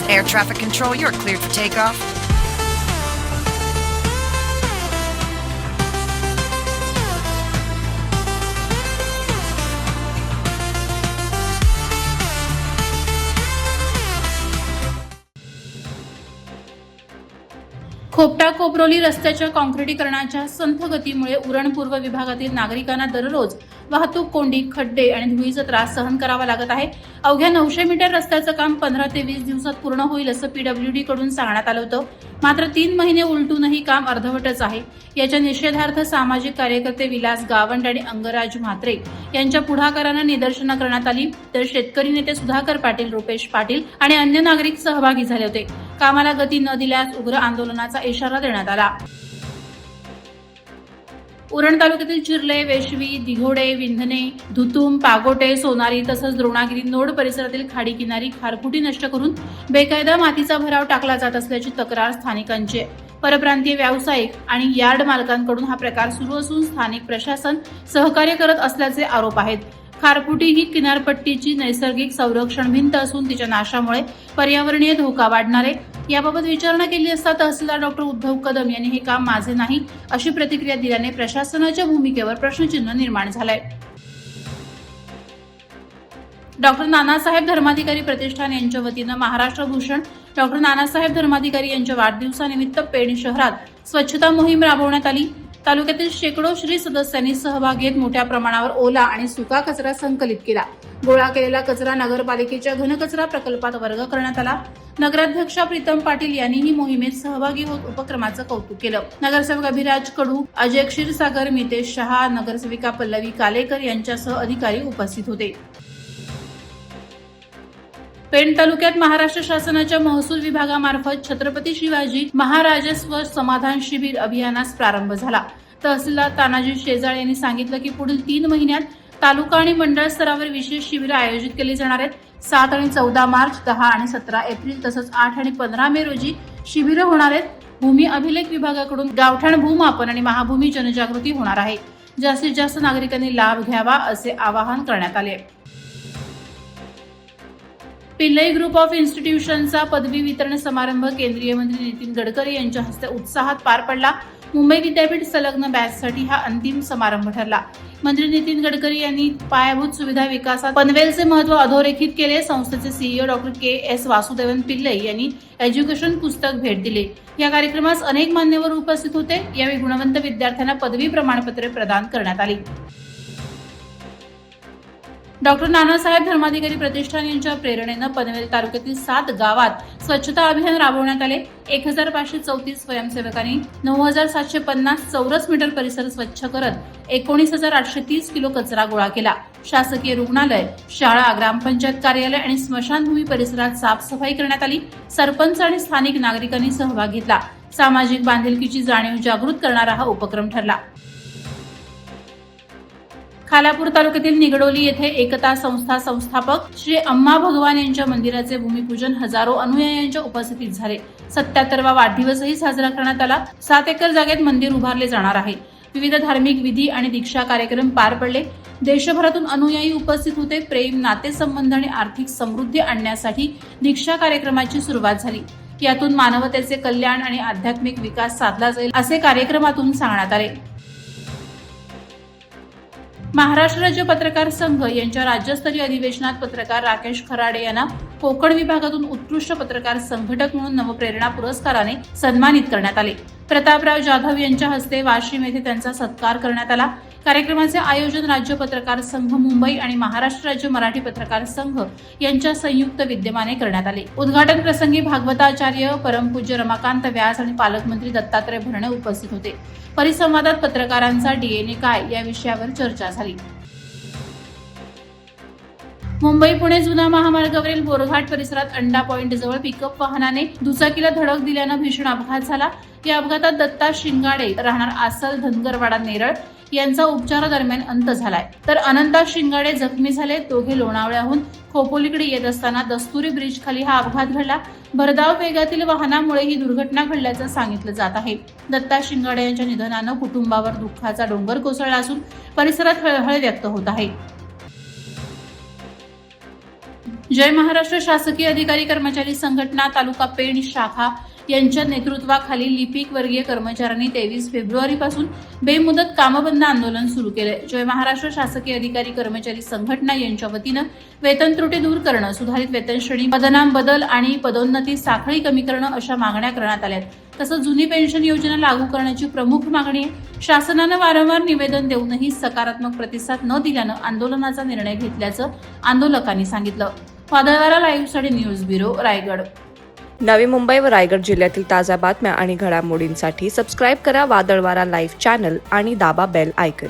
is air traffic control. You're cleared for takeoff. खोपटा Koproli रस्त्याच्या काँक्रिटीकरणाच्या संथ गतीमुळे उरण पूर्व विभागातील नागरिकांना दररोज वाहतूक कोंडी, खड्डे आणि धुळीचा त्रास सहन करावा लागत आहे. अवघ्या 900 मीटर रस्त्याचं काम 15 ते 20 दिवसात पूर्ण होईल असं पीडब्ल्यूडी कडून सांगण्यात आलं होतं. मात्र 3 महिने उलटूनही काम अर्धवटच आहे. याच्या निषेधार्थ सामाजिक कार्यकर्ते विलास गावंड आणि अंगराज म्हात्रे यांच्या पुढाकारानं निदर्शनं करण्यात आली. तर शेतकरी नेते सुधाकर पाटील, रुपेश पाटील आणि अन्य नागरिक सहभागी झाले होते. कामाला गती न दिल्यास उग्र आंदोलनाचा इशारा देण्यात आला. उरण तालुक्यातील चिर्ले, वेशवी, दिघोडे, विंधणे, धुतुम, पागोटे, सोनारी तसंच द्रोणागिरी नोड परिसरातील खाडी किनारी खारफुटी नष्ट करून बेकायदा मातीचा भराव टाकला जात असल्याची तक्रार स्थानिकांची आहे. परप्रांतीय व्यावसायिक आणि यार्ड मालकांकडून हा प्रकार सुरू असून स्थानिक प्रशासन सहकार्य करत असल्याचे आरोप आहेत. खारफुटी ही किनारपट्टीची नैसर्गिक संरक्षण भिंत असून तिच्या नाशामुळे पर्यावरणीय धोका वाढणार आहे. याबाबत विचारणा केली असता तहसीलदार डॉक्टर उद्धव कदम यांनी हे काम माझे नाही अशी प्रतिक्रिया दिल्याने प्रशासनाच्या भूमिकेवर प्रश्नचिन्ह निर्माण झालंय. डॉक्टर नानासाहेब धर्माधिकारी प्रतिष्ठान यांच्या वतीनं महाराष्ट्र भूषण डॉक्टर नानासाहेब धर्माधिकारी यांच्या वाढदिवसानिमित्त पेण शहरात स्वच्छता मोहीम राबवण्यात आली. तालुक्यातील शेकडो श्री सदस्यांनी सहभाग घेत मोठ्या प्रमाणावर ओला आणि सुका कचरा संकलित केला. गोळा केलेला कचरा नगरपालिकेच्या घनकचरा प्रकल्पात वर्ग करण्यात आला. नगराध्यक्षा प्रीतम पाटील यांनीही मोहिमेत सहभागी होत उपक्रमाचं कौतुक केलं. नगरसेवक अभिराज कडू, अजय क्षीरसागर, मितेश शहा, नगरसेविका पल्लवी कालेकर यांच्यासह अधिकारी उपस्थित होते. पेण तालुक्यात महाराष्ट्र शासनाच्या महसूल विभागामार्फत छत्रपती शिवाजी महाराजस्व समाधान शिबिर अभियानास प्रारंभ झाला. तहसीलदार तानाजी शेजाळ यांनी सांगितलं की पुढील 3 महिन्यात तालुका आणि मंडळ स्तरावर विशेष शिबिरं आयोजित केली जाणार आहेत. 7 आणि 14 मार्च, 10 आणि 17 एप्रिल तसंच 8 आणि 15 मे रोजी शिबिरं होणार आहेत. भूमी अभिलेख विभागाकडून गावठाण भूमापन आणि महाभूमी जनजागृती होणार आहे. जास्तीत जास्त नागरिकांनी लाभ घ्यावा असे आवाहन करण्यात आले. पिल्लई ग्रुप ऑफ इन्स्टिट्यूशनचा पदवी वितरण समारंभ केंद्रीय मंत्री नितीन गडकरी यांच्या हस्ते उत्साहात पार पडला. मुंबई विद्यापीठ संलग्न बॅचसाठी हा अंतिम समारंभ ठरला. मंत्री नितीन गडकरी यांनी पायाभूत सुविधा विकासात पनवेलचे महत्त्व अधोरेखित केले. संस्थेचे CEO doctor KS. Vasudevan Pillai यांनी एज्युकेशन पुस्तक भेट दिले. या कार्यक्रमास अनेक मान्यवर उपस्थित होते. यावेळी गुणवंत विद्यार्थ्यांना पदवी प्रमाणपत्रे प्रदान करण्यात आली. डॉक्टर नानासाहेब धर्माधिकारी प्रतिष्ठान यांच्या प्रेरणेनं पनवेल तालुक्यातील 7 गावात स्वच्छता अभियान राबवण्यात आले. 1534 स्वयंसेवकांनी 9750 चौरस मीटर परिसर स्वच्छ करत 19830 किलो कचरा गोळा केला. शासकीय रुग्णालय, शाळा, ग्रामपंचायत कार्यालय आणि स्मशानभूमी परिसरात साफसफाई करण्यात आली. सरपंच आणि स्थानिक नागरिकांनी सहभाग घेतला. सामाजिक बांधिलकीची जाणीव जागृत करणारा हा उपक्रम ठरला. खालापूर तालुक्यातील निगडोली येथे एकता संस्था संस्थापक श्री अम्मा भगवान यांच्या मंदिराचे भूमिपूजन हजारो अनुयायांच्या उपस्थितीत झाले. 77वा वाढदिवसही साजरा करण्यात आला. 7 एकर जागेत मंदिर उभारले जाणार आहे. विविध धार्मिक विधी आणि दीक्षा कार्यक्रम पार पडले. देशभरातून अनुयायी उपस्थित होते. प्रेम, नातेसंबंध आणि आर्थिक समृद्धी आणण्यासाठी दीक्षा कार्यक्रमाची सुरुवात झाली. यातून मानवतेचे कल्याण आणि आध्यात्मिक विकास साधला जाईल असे कार्यक्रमातून सांगण्यात आले. महाराष्ट्र राज्य पत्रकार संघ यांच्या राज्यस्तरीय अधिवेशनात पत्रकार राकेश खराडे यांना कोकण विभागातून उत्कृष्ट पत्रकार संघटक म्हणून नवप्रेरणा पुरस्काराने सन्मानित करण्यात आले. प्रतापराव जाधव यांच्या हस्ते वाशिम येथे त्यांचा सत्कार करण्यात आला. कार्यक्रमाचे आयोजन राज्य पत्रकार संघ मुंबई आणि महाराष्ट्र राज्य मराठी पत्रकार संघ यांच्या संयुक्त विद्यमाने करण्यात आले. उद्घाटन प्रसंगी भागवताचार्य, परमपूज्य रमाकांत व्यास आणि पालकमंत्री दत्तात्रय भरणे उपस्थित होते. परिसंवादात पत्रकारांचा डीएनए काय या विषयावर चर्चा झाली. मुंबई पुणे जुना महामार्गावरील बोरघाट परिसरात अंडा पॉइंट जवळ पिकअप वाहनाने दुचाकीला धडक दिल्यानं भीषण अपघात झाला. या अपघातात दत्ता शिंगाडे राहणार आसल, धनगरवाडा, नेरळ यांचा उपचारादरम्यान अंत झालाय. तर अनंता शिंगाडे जखमी झाले. दोघे लोणावळ्याहून खोपोलीकडे येत असताना दस्तुरी ब्रिज खाली हा अपघात घडला. भरधाव वेगातील वाहनामुळे ही दुर्घटना घडल्याचं सांगितलं जात आहे. दत्ता शिंगाडे यांच्या निधनानं कुटुंबावर दुःखाचा डोंगर कोसळला असून परिसरात हळहळ व्यक्त होत आहे. जय महाराष्ट्र शासकीय अधिकारी कर्मचारी संघटना तालुका पेण शाखा यांच्या नेतृत्वाखाली लिपिक वर्गीय कर्मचाऱ्यांनी 23 फेब्रुवारीपासून बेमुदत कामबंद आंदोलन सुरू केले. जय महाराष्ट्र शासकीय अधिकारी कर्मचारी संघटना यांच्या वतीनं वेतन त्रुटी दूर करणं, सुधारित वेतन श्रेणी, पदनाम बदल आणि पदोन्नती साखळी कमी करणं अशा मागण्या करण्यात आल्या. तसंच जुनी पेन्शन योजना लागू करण्याची प्रमुख मागणी आहे. शासनानं वारंवार निवेदन देऊनही सकारात्मक प्रतिसाद न दिल्यानं आंदोलनाचा निर्णय घेतल्याचं आंदोलकांनी सांगितलं. वादळवारा लाईव्हसाठी न्यूज ब्युरो, रायगड. नवी मुंबई व रायगड जिल्ह्यातील ताज्या बातम्या आणि घडामोडींसाठी सबस्क्राईब करा वादळवारा लाईव्ह चॅनल आणि दाबा बेल आयकॉन.